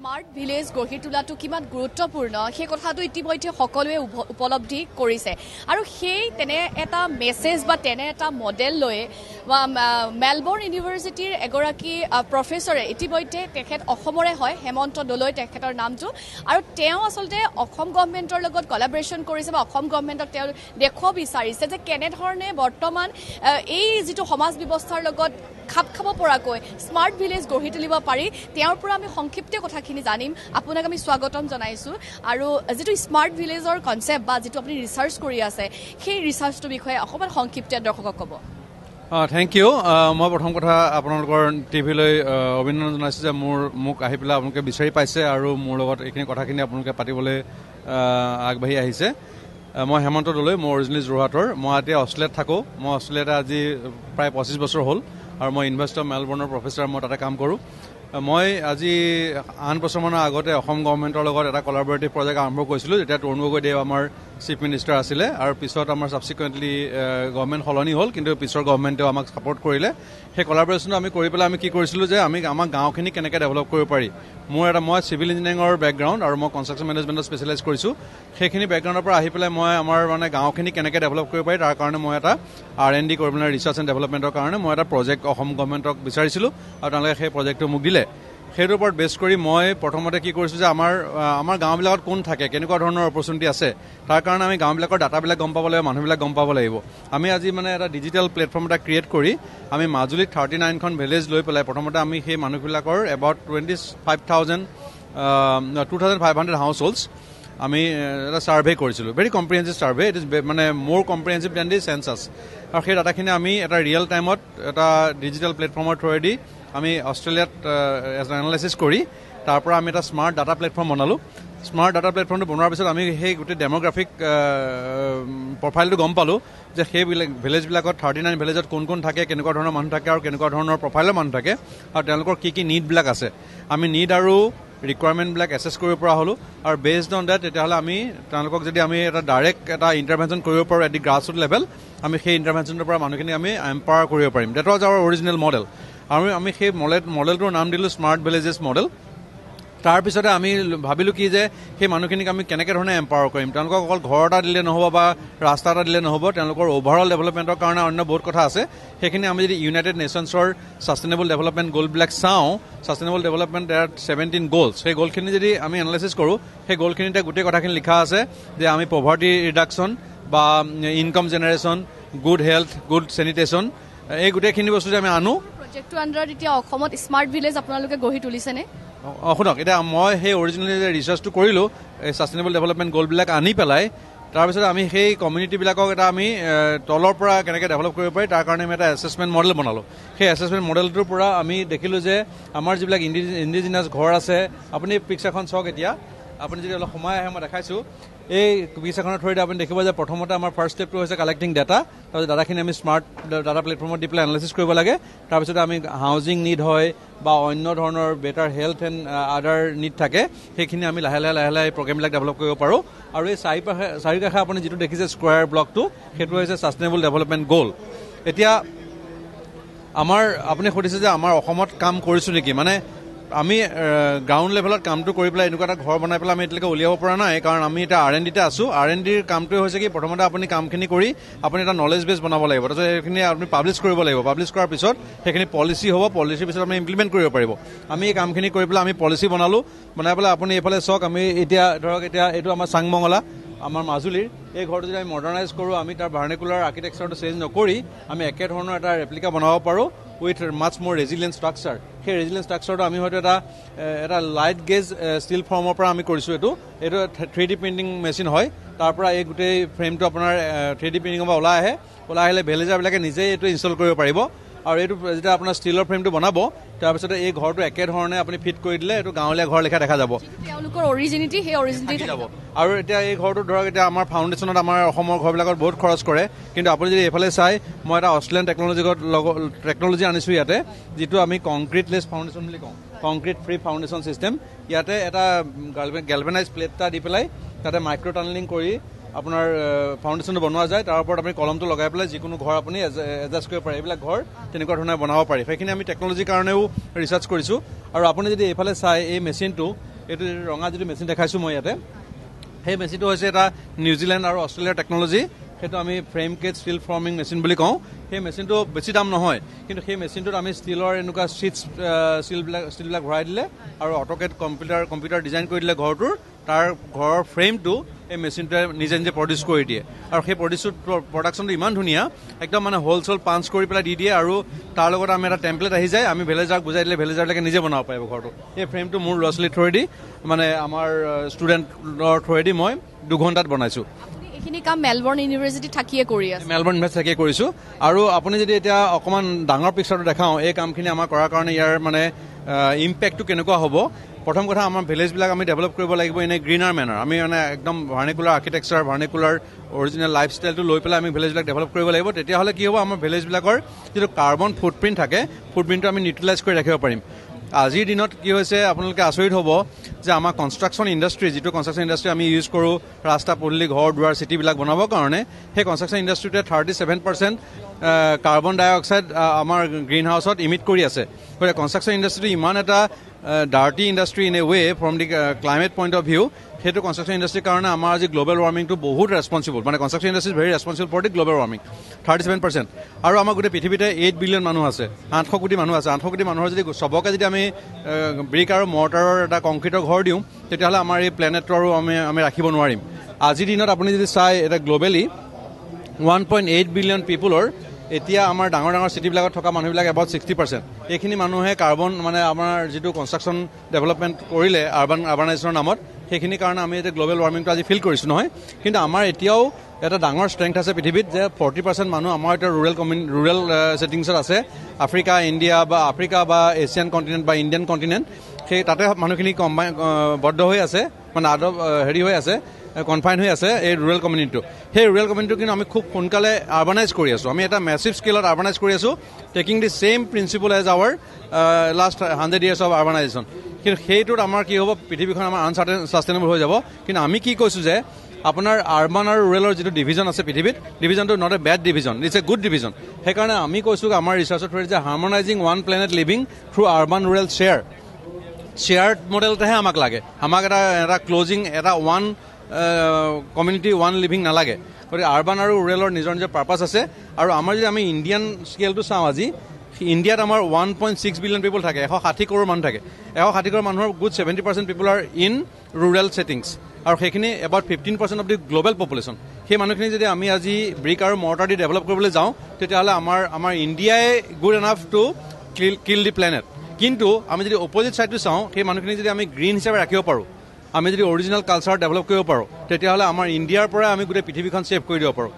smart village গঢ়ি তোলাটো কিমান গুৰুত্বপূৰ্ণ সেই কথাটো ইতিমধ্যে সকলোৱে উপলব্ধি কৰিছে আৰু সেই তেনে এটা মেছেজ বা তেনে এটা মডেল লৈ মেলবৰ্ণ ইউনিভাৰ্চিটিৰ এগৰাকী প্ৰফেচৰে ইতিমধ্যে তেখেত অসমৰে হয় হেমন্ত দলৈ তেখেতৰ নামটো আৰু তেওঁ আচলতে অসম গভৰ্ণমেণ্টৰ লগত কলাবৰেশ্যন কৰিছে বা অসম গভৰ্ণমেণ্টক তেওঁ দেখুৱাব বিচাৰিছে যে কেনেধৰণে বৰ্তমান এই যিটো সমাজ ব্যৱস্থাৰ লগত খাপ খাব পৰাকৈ স্মাৰ্ট ভিলেজ গঢ়ি তুলিব পাৰি তেওঁৰ পৰা আমি সংক্ষিপ্ত কথাখিনি জানিম আপোনাক আমি স্বাগতম জনাইছো আৰু যেটো স্মাৰ্ট ভিলেজৰ কনসেপ্ট বা যেটো আপুনি ৰিসাৰ্চ কৰি আছে সেই ৰিসাৰ্চটোৰ বিষয়ে অকমান সংক্ষিপ্ত দৰ্শকক ক'ব থ্যাংক ইউ মই প্ৰথম কথা আপোনালোকৰ টিভিলৈ অভিনন্দন জনাইছো যে মোক আহি পেলাই আপোনালোকে বিচাৰি পাইছে আৰু মোৰ লগত এইখিনি কথাখিনি আপোনালোকে পাতিবলৈ আগবাঢ়ি আহিছে মই হেমন্ত দলৈ মই অৰিজিনেলি যোৰহাটৰ মই এতিয়া অষ্ট্ৰেলিয়াত থাকো মই অষ্ট্ৰেলিয়াত আজি প্ৰায় 25 বছৰ হ'ল আৰু মই ইউনিভাৰ্চিটি অফ মেলবৰ্ণৰ প্ৰফেচৰ মই তাতে কাম কৰোঁ মই আজি 8 বছৰমানৰ আগতে অসম গভৰ্ণমেণ্টৰ লগত এটা কলাবৰেটিভ প্ৰজেক্ট আৰম্ভ কৰিছিলোঁ যেতিয়া তৰুণ গগৈদেৱ আমাৰ চিফ মিনিষ্টাৰ আছিলে আৰু পিছত আমাৰ সাবসিকুৱেণ্টলি গভৰ্ণমেণ্ট সলনি হ'ল কিন্তু পিছৰ গভৰ্ণমেণ্টেও আমাক ছাপোৰ্ট কৰিলে সেই কলাবৰেশ্যনটো আমি কৰি পেলাই আমি কি কৰিছিলোঁ যে আমি আমাৰ গাঁওখিনি কেনেকৈ ডেভেলপ কৰিব পাৰি মই চিভিল ইঞ্জিনিয়াৰিঙৰ বেকগ্ৰাউণ্ড আৰু মই কনষ্ট্ৰাকশ্যন মেনেজমেণ্টত স্পেচিয়েলাইজ কৰিছোঁ সেইখিনি বেকগ্ৰাউণ্ডৰ পৰা আহি পেলাই মই আমাৰ মানে গাঁওখিনি কেনেকৈ ডেভেলপ কৰিব পাৰি তাৰ কাৰণে মই এটা R&D কৰিবলৈ ৰিচাৰ্চ এণ্ড ডেভেলপমেণ্টৰ কাৰণে মই এটা প্ৰজেক্ট অসম গভৰ্ণমেণ্টক বিচাৰিছিলোঁ আৰু তেওঁলোকে সেই প্ৰজেক্টটো মোক দিলে সেইটোৰ ওপৰত বেছ কৰি মই প্ৰথমতে কি কৰিছোঁ যে আমাৰ গাঁওবিলাকত কোন থাকে কেনেকুৱা ধৰণৰ অপৰচুনিটি আছে তাৰ কাৰণে আমি গাঁওবিলাকৰ ডাটাবিলাক গম পাব লাগিব মানুহবিলাক গম পাব লাগিব আমি আজি মানে এটা ডিজিটেল প্লেটফৰ্ম এটা ক্ৰিয়েট কৰি আমি মাজুলীত 39খন ভিলেজ লৈ পেলাই প্ৰথমতে আমি সেই মানুহবিলাকৰ এবাউট 2500 হাউচ হোল্ডছ আমি এটা সাৰ্ভে কৰিছিলোঁ very comprehensive survey it is মানে মোৰ কম্প্ৰিহেনচিভ দেন দি চেন্সাছ আৰু সেই ডাটাখিনি আমি এটা ৰিয়েল টাইমত এটা ডিজিটেল প্লেটফৰ্মৰ থ্ৰুৱেদি আমি অষ্ট্ৰেলিয়াত এনালাইচিছ কৰি তাৰ পৰা আমি এটা স্মাৰ্ট ডাটা প্লেটফৰ্ম বনালোঁ স্মাৰ্ট ডাটা প্লেটফৰ্মটো বনোৱাৰ পিছত আমি সেই গোটেই ডেম'গ্ৰাফিক প্ৰফাইলটো গম পালোঁ যে সেই ভিলেজবিলাকত 39 ভিলেজত কোন কোন থাকে কেনেকুৱা ধৰণৰ মানুহ থাকে আৰু কেনেকুৱা ধৰণৰ প্ৰফাইলৰ মানুহ থাকে আৰু তেওঁলোকৰ কি নিডবিলাক আছে আমি নিড আৰু ৰিকুৱাৰমেণ্টবিলাক এছেছ কৰিব পৰা হ'লোঁ আৰু বেছড অন ডেট তেতিয়াহ'লে আমি তেওঁলোকক যদি আমি এটা ডাইৰেক্ট এটা ইণ্টাৰভেনশ্যন কৰিব পাৰোঁ এট দি গ্ৰাছৰুট লেভেল আমি সেই ইণ্টাৰভেনশ্যনৰ পৰা মানুহখিনি আমি এম্পাৱাৰ কৰিব পাৰিম that was our original model আৰু আমি সেই মডেলটোৰ নাম দিলোঁ স্মাৰ্ট ভিলেজেছ মডেল তাৰপিছতে আমি ভাবিলোঁ কি যে সেই মানুহখিনিক আমি কেনেকৈ ধৰণে এম্পাৱাৰ কৰিম তেওঁলোকক অকল ঘৰ এটা দিলে নহ'ব বা ৰাস্তা এটা দিলে নহ'ব তেওঁলোকৰ অভাৰঅল ডেভেলপমেণ্টৰ কাৰণে অন্য বহুত কথা আছে সেইখিনি আমি যদি ইউনাইটেড নেশ্যনছৰ ছাষ্টেইনেবল ডেভেলপমেণ্ট গ'লবিলাক চাওঁ ছাষ্টেইনেবল ডেভেলপমেণ্ট দেৰ 17 গ'লছ সেই গ'লখিনি যদি আমি এনালাইচিছ কৰোঁ সেই গ'লখিনিতে গোটেই কথাখিনি লিখা আছে যে আমি পভাৰ্টি ৰিডাকশ্যন বা income generation good health good sanitation এই গোটেইখিনি বস্তু যে আমি আনো প্ৰজেক্টটো আণ্ডাৰত এতিয়া অসমত স্মাৰ্ট ভিলেজ আপোনালোকে গঢ়ি তুলিছেনে শুনক এতিয়া মই সেই অৰিজিনেলি যে ৰিচাৰ্চটো কৰিলোঁ এই ছাষ্টেইনেবল ডেভেলপমেণ্ট গ'লবিলাক আনি পেলাই তাৰপিছত আমি সেই কমিউনিটিবিলাকক এটা আমি তলৰ পৰা কেনেকৈ ডেভেলপ কৰিব পাৰি তাৰ কাৰণে আমি এটা এছেছমেণ্ট মডেল বনালোঁ সেই এছেছমেণ্ট মডেলটোৰ পৰা আমি দেখিলোঁ যে আমাৰ যিবিলাক ইণ্ডিজিনাছ ঘৰ আছে আপুনি পিকচাৰখন চাওক এতিয়া আপুনি যদি অলপ সময় আহে মই দেখাইছোঁ এই পিকচাৰখনৰ থ্ৰুৱেদি আপুনি দেখিব যে প্ৰথমতে আমাৰ ফাৰ্ষ্ট ষ্টেপটো হৈছে কালেক্টিং ডাটা তাৰপিছত ডাটাখিনি আমি স্মাৰ্ট ডাটা প্লেটফৰ্মত দি পেলাই এনালাইচিছ কৰিব লাগে তাৰপিছত আমি হাউজিং নিড হয় বা অন্য ধৰণৰ better health and other need থাকে সেইখিনি আমি লাহে লাহে প্ৰগ্ৰেমবিলাক ডেভেলপ কৰিব পাৰোঁ আৰু এই চাৰিওকাষে আপুনি যিটো দেখিছে স্কোৱাৰ ব্লকটো সেইটো হৈছে ছাষ্টেইনেবল ডেভেলপমেণ্ট গ'ল এতিয়া আপুনি সুধিছে যে আমাৰ অসমত কাম কৰিছোঁ নেকি মানে আমি গ্ৰাউণ্ড লেভেলত কামটো কৰি পেলাই এনেকুৱা এটা ঘৰ বনাই পেলাই আমি এতিয়ালৈকে উলিয়াব পৰা নাই কাৰণ আমি এতিয়া R&Dতে আছোঁ R&Dৰ কামটোৱে হৈছে কি প্ৰথমতে আপুনি কামখিনি কৰি আপুনি এটা নলেজ বেছ বনাব লাগিব তাৰপিছত সেইখিনি আপুনি পাব্লিছ কৰিব লাগিব পাব্লিছ কৰাৰ পিছত সেইখিনি পলিচি হ'ব পলিচিৰ পিছত আপুনি ইমপ্লিমেণ্ট কৰিব পাৰিব আমি এই কামখিনি কৰি পেলাই আমি পলিচি বনালোঁ বনাই পেলাই আপুনি এইফালে চাওক আমি এতিয়া ধৰক এতিয়া এইটো আমাৰ চাংমঙলা আমাৰ মাজুলীৰ এই ঘৰটো যদি আমি মডাৰ্ণাইজ কৰোঁ আমি তাৰ ভাৰ্নিকুলাৰ আৰ্কিটেকচাৰটো চেঞ্জ নকৰি আমি একেধৰণৰ এটা ৰেপ্লিকা বনাব পাৰোঁ উইথ মাছ মোৰ ৰেজিলিয়েণ্ট ষ্ট্ৰাকচাৰ সেই ৰেজিলিয়েণ্ট ষ্ট্ৰাকচাৰটো আমি হয়তো এটা লাইট গেজ ষ্টীল ফৰ্মৰ পৰা আমি কৰিছোঁ এইটো 3D প্ৰিণ্টিং মেচিন হয় তাৰ পৰা এই গোটেই ফ্ৰেমটো আপোনাৰ 3D প্ৰিণ্টিঙৰ পৰা ওলাই আহিলে ভিলেজাৰবিলাকে নিজেই এইটো ইনষ্টল কৰিব পাৰিব আৰু এইটো যেতিয়া আপোনাৰ ষ্টীলৰ ফ্ৰেমটো বনাব তাৰপিছতে এই ঘৰটো একেধৰণে আপুনি ফিট কৰি দিলে এইটো গাঁৱলীয়া ঘৰ লেখা দেখা যাব তেওঁলোকৰ অৰিজিনিটি সেই অৰিজিনিটি যাব আৰু এতিয়া এই ঘৰটো ধৰক এতিয়া আমাৰ ফাউণ্ডেশ্যনত আমাৰ অসমৰ ঘৰবিলাকত বহুত খৰচ কৰে কিন্তু আপুনি যদি এইফালে চাই মই এটা অষ্ট্ৰেলিয়ান টেকনলজি আনিছোঁ ইয়াতে যিটো আমি কংক্ৰিটলেছ ফাউণ্ডেশ্যন বুলি কওঁ কংক্ৰিট ফ্ৰী ফাউণ্ডেশ্যন ছিষ্টেম ইয়াতে এটা গেলভেনাইজ প্লেট এটা দি পেলাই তাতে মাইক্ৰ' টানেলিং কৰি আপোনাৰ ফাউণ্ডেশ্যনটো বনোৱা যায় তাৰ ওপৰত আপুনি কলমটো লগাই পেলাই যিকোনো ঘৰ আপুনি এডজাষ্ট কৰিব পাৰে এইবিলাক ঘৰ তেনেকুৱা ধৰণে বনাব পাৰি সেইখিনি আমি টেকনলজিৰ কাৰণেও ৰিচাৰ্চ কৰিছোঁ আৰু আপুনি যদি এইফালে চাই এই মেচিনটো এইটো ৰঙা যিটো মেচিন দেখাইছোঁ মই ইয়াতে সেই মেচিনটো হৈছে এটা নিউজিলেণ্ড আৰু অষ্ট্ৰেলিয়াৰ টেকনলজি সেইটো আমি frame cage steel forming machine বুলি কওঁ সেই মেচিনটো বেছি দাম নহয় কিন্তু সেই মেচিনটোত আমি ষ্টীলৰ এনেকুৱা ষ্টীলবিলাক ভৰাই দিলে আৰু অট'কেড কম্পিউটাৰ ডিজাইন কৰি দিলে ঘৰটোৰ তাৰ ঘৰৰ ফ্ৰেমটো এই মেচিনটোৱে নিজে নিজে প্ৰডিউচ কৰি দিয়ে আৰু সেই প্ৰডাকশ্যনটো ইমান ধুনীয়া একদম মানে হোলচেল পাঞ্চ কৰি পেলাই দি দিয়ে আৰু তাৰ লগত আমি এটা টেম্পলেট আহি যায় আমি ভেলেজাৰক বুজাই দিলে ভেলেজাৰলৈকে নিজে বনাব পাৰিব ঘৰটো এই ফ্ৰেমটো মোৰ ল'ৰা ছোৱালীৰ থ্ৰুৱেদি মানে আমাৰ ষ্টুডেণ্টৰ থ্ৰুৱেদি মই 2 ঘণ্টাত বনাইছোঁ এইখিনি কাম মেলবৰ্ণ ইউনিভাৰ্চিটি থাকিয়ে কৰি আছে মেলবৰ্ণ ইউনিভাৰ্চিটি থাকিয়ে কৰিছোঁ আৰু আপুনি যদি এতিয়া অকণমান ডাঙৰ পিকচাৰটো দেখাওঁ এই কামখিনি আমাৰ কৰাৰ কাৰণে ইয়াৰ মানে ইম্পেক্টটো কেনেকুৱা হ'ব প্ৰথম কথা আমাৰ ভিলেজবিলাক আমি ডেভেলপ কৰিব লাগিব এনে গ্ৰীনাৰ মেনাৰ আমি মানে একদম ভাৰ্নিকুলাৰ আৰ্কিটেকচাৰ ভাৰ্নিকুলাৰ অৰিজিনেল লাইফষ্টাইলটো লৈ পেলাই আমি ভিলেজবিলাক ডেভেলপ কৰিব লাগিব তেতিয়াহ'লে কি হ'ব আমাৰ ভিলেজবিলাকৰ যিটো কাৰ্বন ফুটপ্ৰিণ্ট থাকে ফুটপ্ৰিণ্টটো আমি নিউট্ৰেলাইজ কৰি ৰাখিব পাৰিম আজিৰ দিনত কি হৈছে আপোনালোকে আচৰিত হ'ব যে আমাৰ কনষ্ট্ৰাকশ্যন ইণ্ডাষ্ট্ৰি যিটো কনষ্ট্ৰাকশ্যন ইণ্ডাষ্ট্ৰি আমি ইউজ কৰোঁ ৰাস্তা পদূলি ঘৰ দুৱাৰ চিটিবিলাক বনাবৰ কাৰণে সেই কনষ্ট্ৰাকশ্যন ইণ্ডাষ্ট্ৰিটোৱে 37% কাৰ্বন ডাই অক্সাইড আমাৰ গ্ৰীণ হাউচত ইমিট কৰি আছে গতিকে কনষ্ট্ৰাকশ্যন ইণ্ডাষ্ট্ৰিটো ইমান এটা dirty industry in a way from the climate point of view সেইটো কনষ্ট্ৰাকশ্যন ইণ্ডাষ্ট্ৰিৰ কাৰণে আমাৰ আজি গ্ল'বেল ৱাৰ্মিংটো বহুত ৰেছপনচিবল মানে construction industry is very responsible for the global warming 37% আৰু আমাৰ গোটেই পৃথিৱীতে 8 বিলিয়ন মানুহ আছে 800 কোটি মানুহ আছে 800 কোটি মানুহৰ যদি চবকে যদি আমি ব্ৰিক আৰু মৰ্টাৰৰ এটা কংক্ৰিটৰ ঘৰ দিওঁ তেতিয়াহ'লে আমাৰ এই প্লেনেটটো আৰু আমি ৰাখিব নোৱাৰিম আজিৰ দিনত আপুনি যদি চাই এটা গ্ল'বেলি 1.8 বিলিয়ন পিপুলৰ এতিয়া আমাৰ ডাঙৰ চিটিবিলাকত থকা মানুহবিলাক এবাউট 60% এইখিনি মানুহে কাৰ্বন মানে আমাৰ যিটো কনষ্ট্ৰাকশ্যন ডেভেলপমেণ্ট কৰিলে আৰ্বানাইজেশ্যনৰ নামত সেইখিনি কাৰণে আমি এতিয়া গ্ল'বেল ৱাৰ্মিংটো আজি ফিল কৰিছোঁ নহয় কিন্তু আমাৰ এতিয়াও এটা ডাঙৰ ষ্ট্ৰেংথ আছে পৃথিৱীত যে 40% মানুহ আমাৰ এতিয়া ৰুৰেল ছেটিংছত আছে আফ্ৰিকা বা এছিয়ান কণ্টিনেণ্ট বা ইণ্ডিয়ান কণ্টিনেণ্ট সেই তাতে মানুহখিনি বদ্ধ হৈ আছে মানে হেৰি হৈ আছে কনফাইন হৈ আছে এই ৰুৰেল কমিউনিটিটো সেই ৰুৰেল কমিউনিটিটো কিন্তু আমি খুব সোনকালে আৰ্বানাইজ কৰি আছোঁ আমি এটা মেছিভ স্কেলত আৰ্বানাইজ কৰি আছোঁ taking the same principle as our last 100 years of urbanisation কিন্তু সেইটোত আমাৰ কি হ'ব পৃথিৱীখন আমাৰ আনছাষ্টেইনেবল হৈ যাব কিন্তু আমি কি কৈছোঁ যে আপোনাৰ আৰ্বান আৰু ৰুৰেলৰ যিটো ডিভিজন আছে পৃথিৱীত ডিভিজনটো not a bad division it's a good division সেইকাৰণে আমি কৈছোঁ আমাৰ ৰিচাৰ্চৰ থ্ৰুৰে যে harmonising one planet living through urban rural shared মডেলটোহে আমাক লাগে আমাক এটা ক্লজিং এটা ওৱান কমিউনিটি ওৱান লিভিং নালাগে গতিকে আৰ্বান আৰু ৰুৰেলৰ নিজৰ পাৰ্পাছ আছে আৰু আমাৰ যদি আমি ইণ্ডিয়ান স্কেলটো চাওঁ আজি ইণ্ডিয়াত আমাৰ 1.6 বিলিয়ন পিপল থাকে 160 কৰোৰ মানুহ থাকে 160 কৰোৰ মানুহৰ good 70% people are in rural settings আৰু সেইখিনি about 15% of the global population সেই মানুহখিনি যদি আমি আজি ব্ৰিক আৰু মৰ্টাৰ দি ডেভেলপ কৰিবলৈ যাওঁ তেতিয়াহ'লে আমাৰ ইণ্ডিয়াই good enough to kill the planet কিন্তু আমি যদি অপজিট ছাইডটো চাওঁ সেই মানুহখিনি যদি আমি গ্ৰীণ হিচাপে ৰাখিব পাৰোঁ আমি যদি অৰিজিনেল কালচাৰ ডেভেলপ কৰিব পাৰোঁ তেতিয়াহ'লে আমাৰ ইণ্ডিয়াৰ পৰা আমি গোটেই পৃথিৱীখন ছেভ কৰি দিব পাৰোঁ